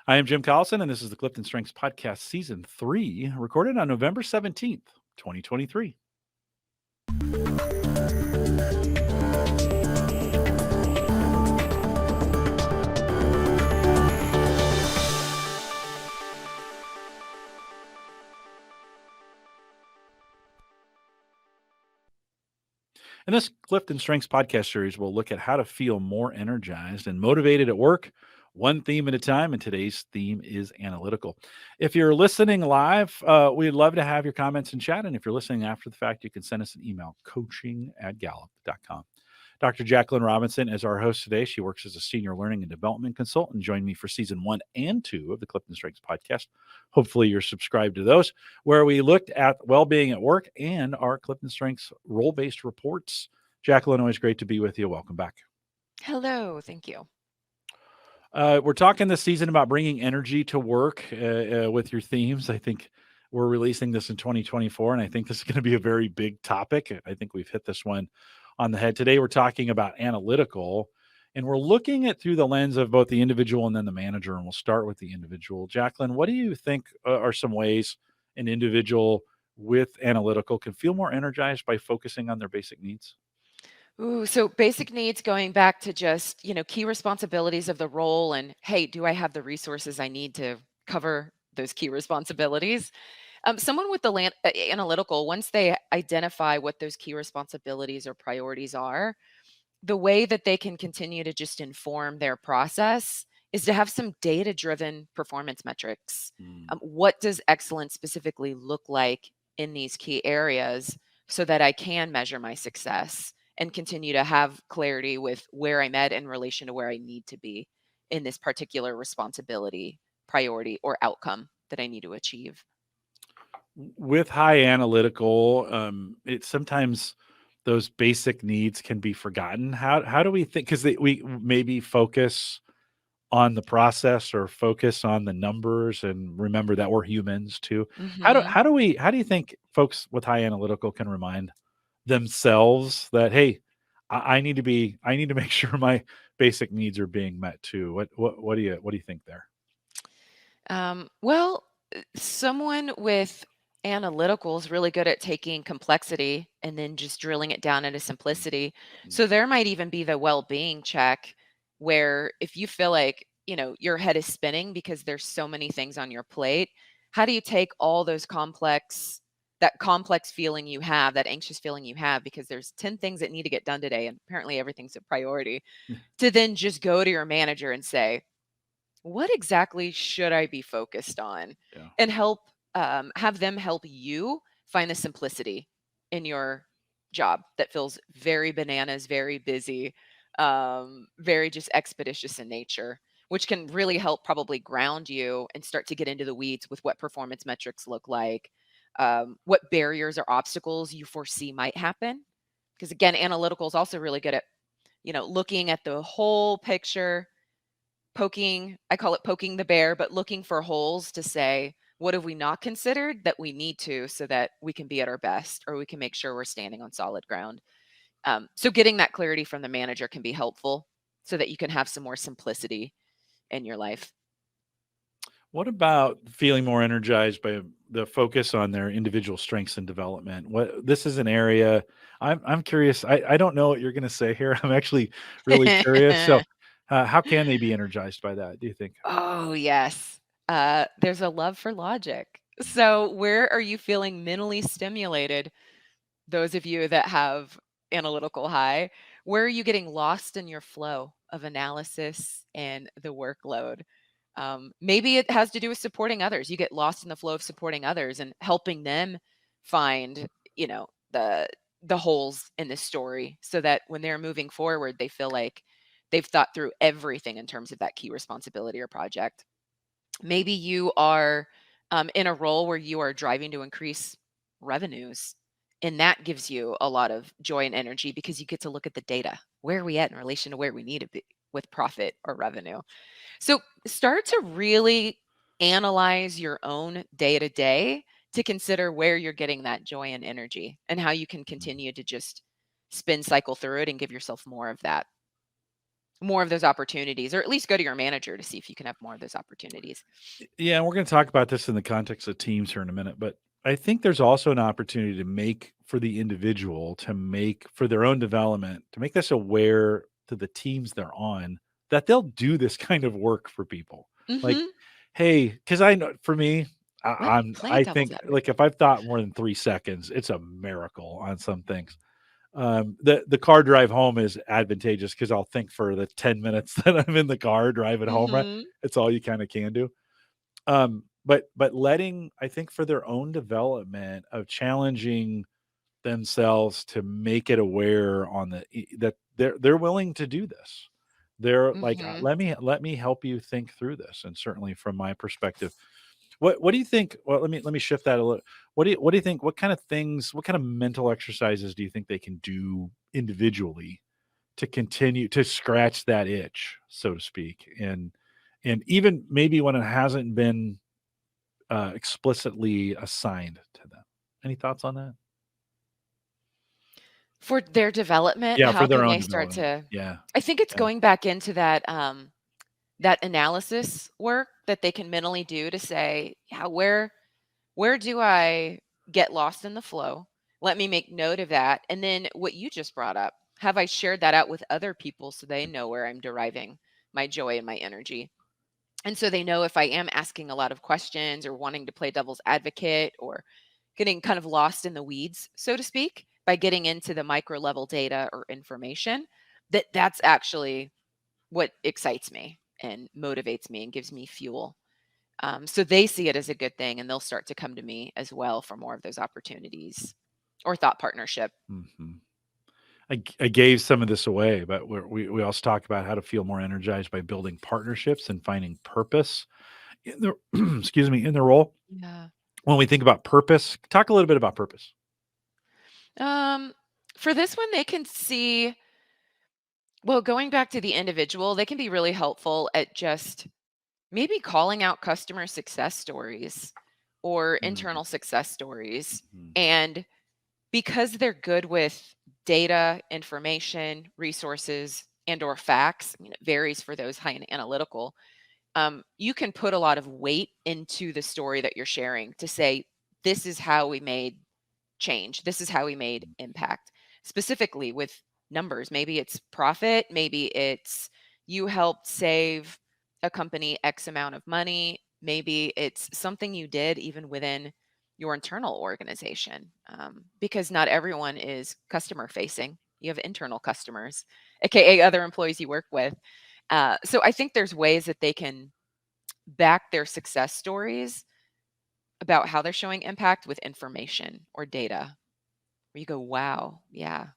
I am Jim Collison, and this is the Clifton Strengths Podcast Season 3, recorded on November 17th, 2023. In this Clifton Strengths podcast series, we'll look at how to feel more energized and motivated at work, one theme at a time. And today's theme is analytical. If you're listening live, we'd love to have your comments and chat. And if you're listening after the fact, you can send us an email, coaching@gallup.com. Dr. Jaclynn Robinson is our host today. She works as a senior learning and development consultant. Joined me for season 1 and 2 of the Clifton Strengths podcast. Hopefully you're subscribed to those, where we looked at well-being at work and our Clifton Strengths role-based reports. Jaclynn, always great to be with you. Welcome back. Hello, thank you. We're talking this season about bringing energy to work with your themes. I think we're releasing this in 2024, and I think this is going to be a very big topic. I think we've hit this one on the head. Today, we're talking about analytical, and we're looking at through the lens of both the individual and then the manager, and we'll start with the individual. Jaclynn, what do you think are some ways an individual with analytical can feel more energized by focusing on their basic needs? Ooh, so basic needs going back to just, key responsibilities of the role and, hey, do I have the resources I need to cover those key responsibilities? Someone with the analytical, once they identify what those key responsibilities or priorities are, the way that they can continue to just inform their process is to have some data-driven performance metrics. Mm. What does excellence specifically look like in these key areas so that I can measure my success and continue to have clarity with where I'm at in relation to where I need to be in this particular responsibility, priority, or outcome that I need to achieve? With high analytical, it's sometimes those basic needs can be forgotten. How do we think? Because we maybe focus on the process or focus on the numbers, and remember that we're humans too. Hmm. How do you think folks with high analytical can remind themselves that, hey, I need to make sure my basic needs are being met too. What do you think there? Well, someone with analytical is really good at taking complexity and then just drilling it down into simplicity. Mm. So there might even be the well-being check where if you feel like, your head is spinning because there's so many things on your plate, how do you take all that complex feeling you have, that anxious feeling you have because there's 10 things that need to get done today and apparently everything's a priority, to then just go to your manager and say, what exactly should I be focused on? Yeah. And have them help you find the simplicity in your job that feels very bananas, very busy, very just expeditious in nature, which can really help probably ground you and start to get into the weeds with what performance metrics look like, what barriers or obstacles you foresee might happen. Because again, analytical is also really good at, looking at the whole picture, I call it poking the bear, but looking for holes to say, what have we not considered that we need to so that we can be at our best or we can make sure we're standing on solid ground? So getting that clarity from the manager can be helpful so that you can have some more simplicity in your life. What about feeling more energized by the focus on their individual strengths and development? What This is an area I'm curious. I don't know what you're going to say here. I'm actually really curious. So, how can they be energized by that? Do you think? Oh, yes. There's a love for logic. So, where are you feeling mentally stimulated? Those of you that have analytical high, where are you getting lost in your flow of analysis and the workload? Maybe it has to do with supporting others. You get lost in the flow of supporting others and helping them find, you know, the the holes in the story so that when they're moving forward, they feel like they've thought through everything in terms of that key responsibility or project. Maybe you are in a role where you are driving to increase revenues. And that gives you a lot of joy and energy because you get to look at the data. Where are we at in relation to where we need to be with profit or revenue? So start to really analyze your own day to day to consider where you're getting that joy and energy and how you can continue to just spin cycle through it and give yourself more of that. more of those opportunities, or at least go to your manager to see if you can have more of those opportunities. Yeah, and we're going to talk about this in the context of teams here in a minute, but I think there's also an opportunity to make for the individual to make for their own development, to make this aware to the teams they're on that they'll do this kind of work for people. Like, Mhm. hey, because I know for me, Let me play I devil's think like advocate. if I've thought more than 3 seconds, it's a miracle on some things. The car drive home is advantageous because I'll think for the 10 minutes that I'm in the car driving home, right? Mhm. It's all you kind of can do. But letting I think for their own development of challenging themselves to make it aware on that they're willing to do this. They're like, Mhm. let me help you think through this. And certainly from my perspective, what do you think? Well, let me shift that a little. What do you think? What kind of things? What kind of mental exercises do you think they can do individually to continue to scratch that itch, so to speak, and even maybe when it hasn't been explicitly assigned to them. Any thoughts on that? For their development, Yeah, how for their can own they start development. to Yeah, I think it's yeah. going back into that analysis work that they can mentally do to say, yeah, where do I get lost in the flow? Let me make note of that. And then what you just brought up, have I shared that out with other people so they know where I'm deriving my joy and my energy? And so they know if I am asking a lot of questions or wanting to play devil's advocate or getting kind of lost in the weeds, so to speak, by getting into the micro level data or information, that's actually what excites me and motivates me and gives me fuel. So they see it as a good thing and they'll start to come to me as well for more of those opportunities or thought partnership. Mhm. I gave some of this away, but we also talk about how to feel more energized by building partnerships and finding purpose in the excuse me, in the role. Yeah. When we think about purpose, talk a little bit about purpose. Um, for this one, they can see, well, going back to the individual, they can be really helpful at just maybe calling out customer success stories or Mhm, internal success stories. mhm, And because they're good with data, information, resources, and or facts, I mean, it varies for those high and analytical. You can put a lot of weight into the story that you're sharing to say, this is how we made change. This is how we made impact. Specifically with numbers, maybe it's profit, maybe it's you helped save a company X amount of money, maybe it's something you did even within your internal organization. Because not everyone is customer facing. You have internal customers, aka other employees you work with. So I think there's ways that they can back their success stories about how they're showing impact with information or data where you go, wow, yeah,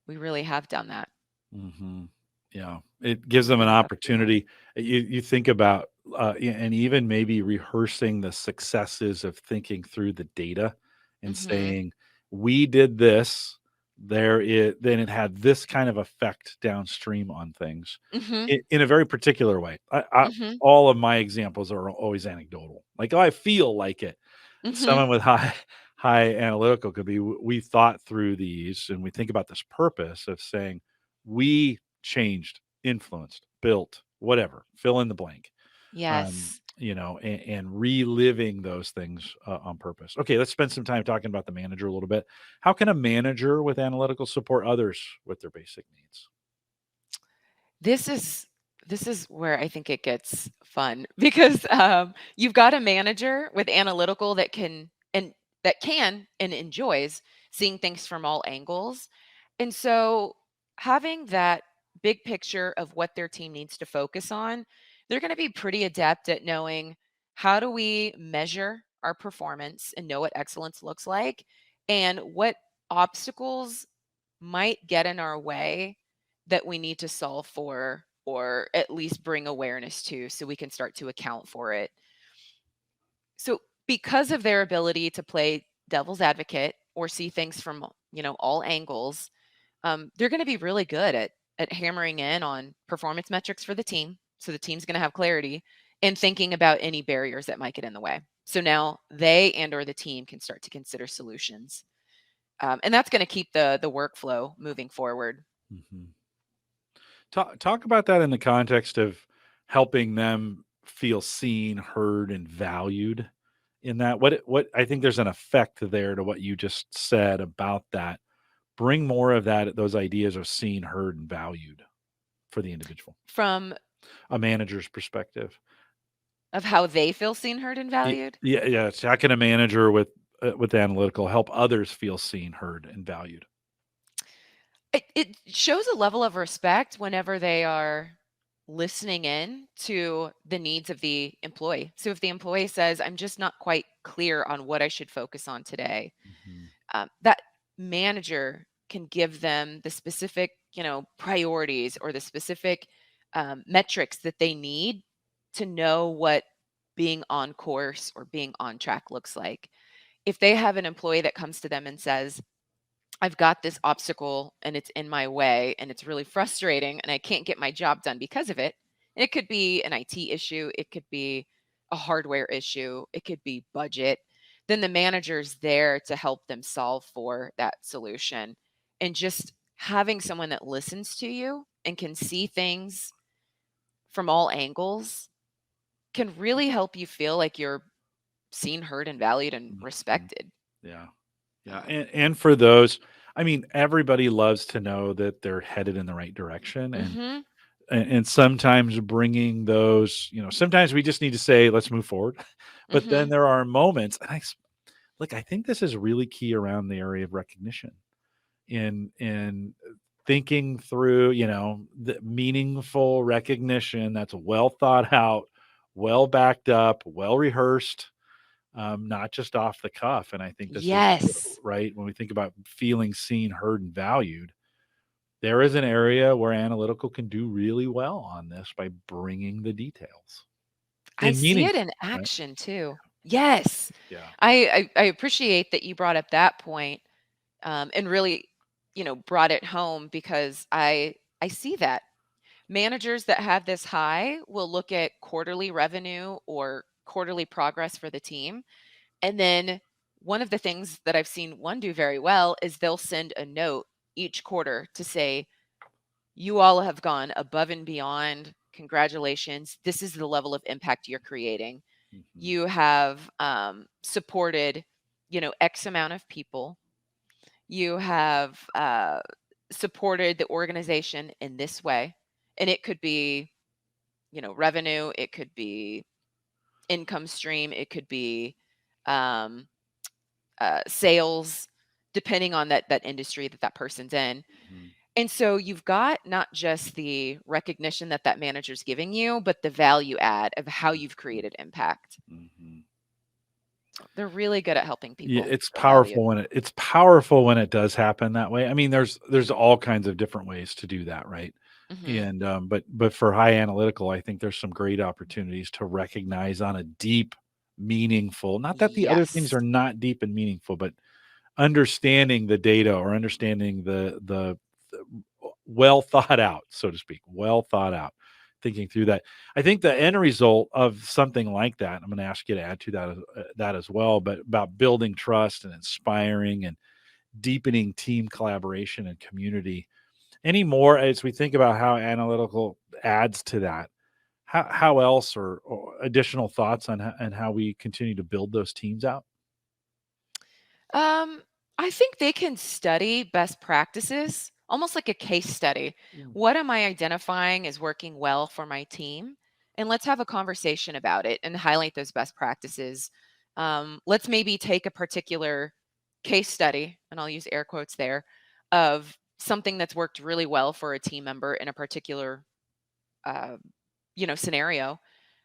we really have done that. mhm. Yeah, it gives them an Really have done that. opportunity. You think about, and even maybe rehearsing the successes of thinking through the data and Mhm. saying, "We did this, then it had this kind of effect downstream on things," Mhm. in a very particular way. Mhm. All of my examples are always anecdotal. Like, "Oh, I feel like it." Mhm. Someone with high analytical could be, we thought through these, and we think about this purpose of saying, "We changed, influenced, built, whatever, fill in the blank." Yes. And reliving those things, on purpose. Okay, let's spend some time talking about the manager a little bit. How can a manager with analytical support others with their basic needs? This is this is where I think it gets fun because you've got a manager with analytical that can and enjoys seeing things from all angles. And so having that big picture of what their team needs to focus on, they're going to be pretty adept at knowing how do we measure our performance and know what excellence looks like and what obstacles might get in our way that we need to solve for or at least bring awareness to so we can start to account for it. So because of their ability to play devil's advocate or see things from, all angles, they're going to be really good at hammering in on performance metrics for the team. So the team's going to have clarity and thinking about any barriers that might get in the way. So now they and or the team can start to consider solutions. And that's going to keep the workflow moving forward. Mhm. Talk about that in the context of helping them feel seen, heard, and valued in that. What I think there's an effect there to what you just said about that. Bring more of that, those ideas of seen, heard, and valued for the individual, From a manager's perspective. of how they feel seen, heard, and valued? Yeah, yeah. So how can a manager with analytical help others feel seen, heard, and valued? It shows a level of respect whenever they are listening in to the needs of the employee. So if the employee says, "I'm just not quite clear on what I should focus on today," Mhm, that manager can give them the specific, priorities or the specific metrics that they need to know what being on course or being on track looks like. If they have an employee that comes to them and says, "I've got this obstacle and it's in my way and it's really frustrating and I can't get my job done because of it." And it could be an IT issue, it could be a hardware issue, it could be budget. Then the manager's there to help them solve for that solution. And just having someone that listens to you and can see things from all angles can really help you feel like you're seen, heard, and valued and mhm. respected. Yeah. Yeah, Um, and for those, I mean, everybody loves to know that they're headed in the right direction, mhm, and sometimes bringing those, sometimes we just need to say, "Let's move forward." But then mhm. there are moments, and look, I think this is really key around the area of recognition in thinking through, the meaningful recognition that's well thought out, well backed up, well rehearsed, not just off the cuff. And I think this is Yes. right when we think about feeling seen, heard, and valued. There is an area where analytical can do really well on this by bringing the details I in see it meaningful, in right? action too. Yes. Yeah. I appreciate that you brought up that point, and really, brought it home because I see that. Managers that have this high will look at quarterly revenue or quarterly progress for the team. And then one of the things that I've seen one do very well is they'll send a note each quarter to say, "You all have gone above and beyond. Congratulations. This is the level of impact you're creating. Mhm, You have supported, X amount of people. You have supported the organization in this way." And it could be, revenue, it could be income stream, it could be um, sales, depending on that industry that person's in. mhm, And so you've got not just the recognition that manager's giving you, but the value add of how you've mhm, created impact. mhm. So they're really good at helping Yeah, people it's feel valued. powerful when it's powerful when it does happen that way. I mean, there's all kinds of different ways to do that, right? Hmm. And but for high analytical, I think there's some great opportunities to recognize on a deep, meaningful. Not that the other things Yes. are not deep and meaningful, but understanding the data or understanding the well thought out, so to speak, well thought out, thinking through that. I think the end result of something like that, I'm going to ask you to add to that as well, but about building trust and inspiring and deepening team collaboration and community. Any more as we think about how analytical adds to that? How else or additional thoughts on how we continue to build those teams out? Um, I think they can study best practices, almost like a case study. Mm, What am I identifying as working well for my team? And let's have a conversation about it and highlight those best practices. Let's maybe take a particular case study, and I'll use air quotes there, of something that's worked really well for a team member in a particular uh, scenario,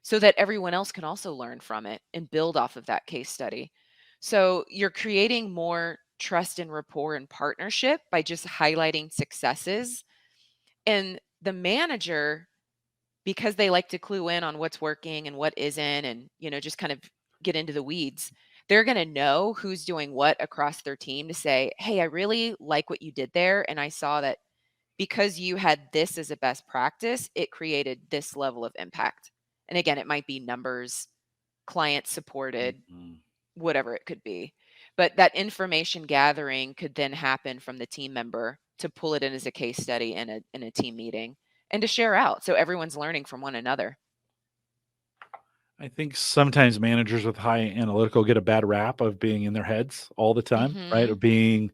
so that everyone else can also learn from it and build off of that case study. So you're creating more trust and rapport and partnership by just highlighting successes. And the manager, because they like to clue in on what's working and what isn't, and just kind of get into the weeds, they're going to know who's doing what across their team to say, "Hey, I really like what you did there, and I saw that because you had this as a best practice, it created this level of impact." And again, it might be numbers, client supported, mhm, whatever it could be. But that information gathering could then happen from the team member to pull it in as a case study in a team meeting. and to share out so everyone's learning from one another. I think sometimes managers with high analytical get a bad rap of being in their heads all the time, right? Or Mhm. being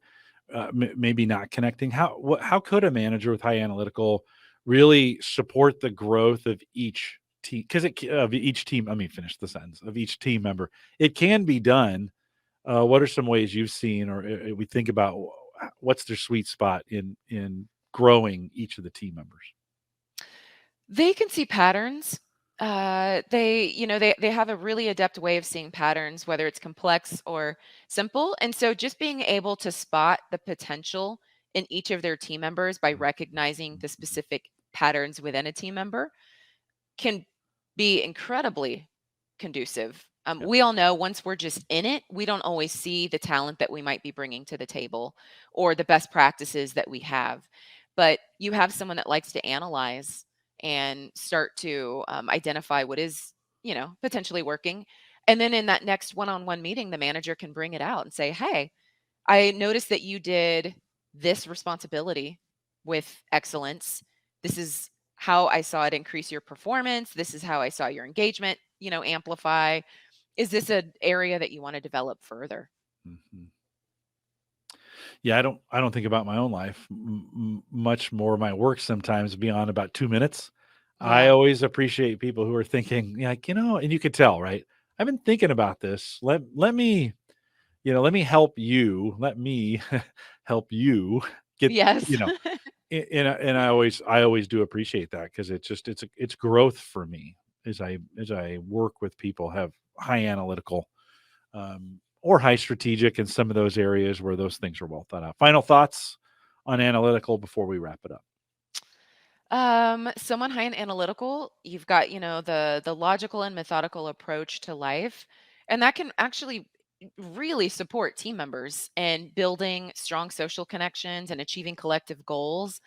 maybe not connecting. How could a manager with high analytical really support the growth of each team? Because of each team. Let me finish the sentence of each team member. It can be done. What are some ways you've seen, or we think about what's their sweet spot in growing each of the team members? They can see patterns. They have a really adept way of seeing patterns, whether it's complex or simple. And so just being able to spot the potential in each of their team members by recognizing the specific patterns within a team member can be incredibly conducive. Yeah. We all know once we're just in it, we don't always see the talent that we might be bringing to the table or the best practices that we have. But you have someone that likes to analyze and start to identify what is, potentially working. And then in that next one on one meeting, the manager can bring it out and say, hey, I noticed that you did this responsibility with excellence. This is how I saw it increase your performance. This is how I saw your engagement, amplify. Is this an area that you want to develop further? Mhm. Yeah, I don't think about my own life much more my work sometimes beyond about 2 minutes. I Yeah. always appreciate people who are thinking, yeah, like, and you could tell, right? I've been thinking about this. Let me help you. Let me help you get, you Yes. know, and I always do appreciate that because it's growth for me as I work with people have high analytical or high strategic in some of those areas where those things are well thought out. Final thoughts on analytical before we wrap it up. Someone high and analytical, you've got, the logical and methodical approach to life, and that can actually really support team members and building strong social connections and achieving collective goals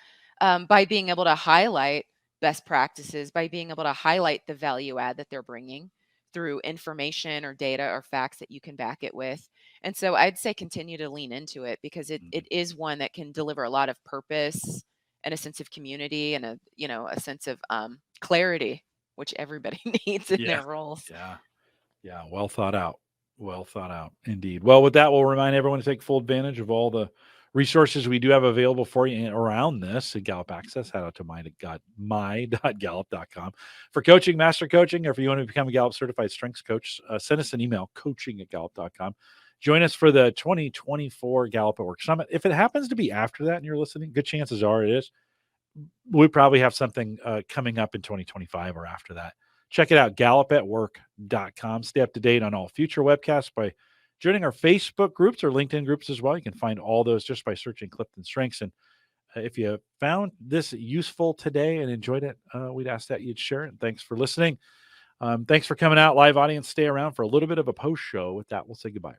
by being able to highlight best practices, by being able to highlight the value add that they're bringing through information or data or facts that you can back it with. And so I'd say continue to lean into it because it, Mhm. it is one that can deliver a lot of purpose and a sense of community and a sense of clarity, which everybody needs in Yeah, their roles. yeah, yeah. Well thought out. Well thought out, indeed. Well, with that, we'll remind everyone to take full advantage of all the resources we do have available for you around this at Gallup Access. Head out to my.gallup.com for coaching, master coaching, or if you want to become a Gallup certified strengths coach, send us an email, coaching@gallup.com. Join us for the 2024 Gallup at Work Summit. If it happens to be after that and you're listening, good chances are it is. We probably have something coming up in 2025 or after that. Check it out, gallupatwork.com. Stay up to date on all future webcasts by joining our Facebook groups or LinkedIn groups as well. You can find all those just by searching Clifton Strengths. And if you found this useful today and enjoyed it, we'd ask that you'd share it. And thanks for listening. Thanks for coming out, live audience. Stay around for a little bit of a post show. With that, we'll say goodbye.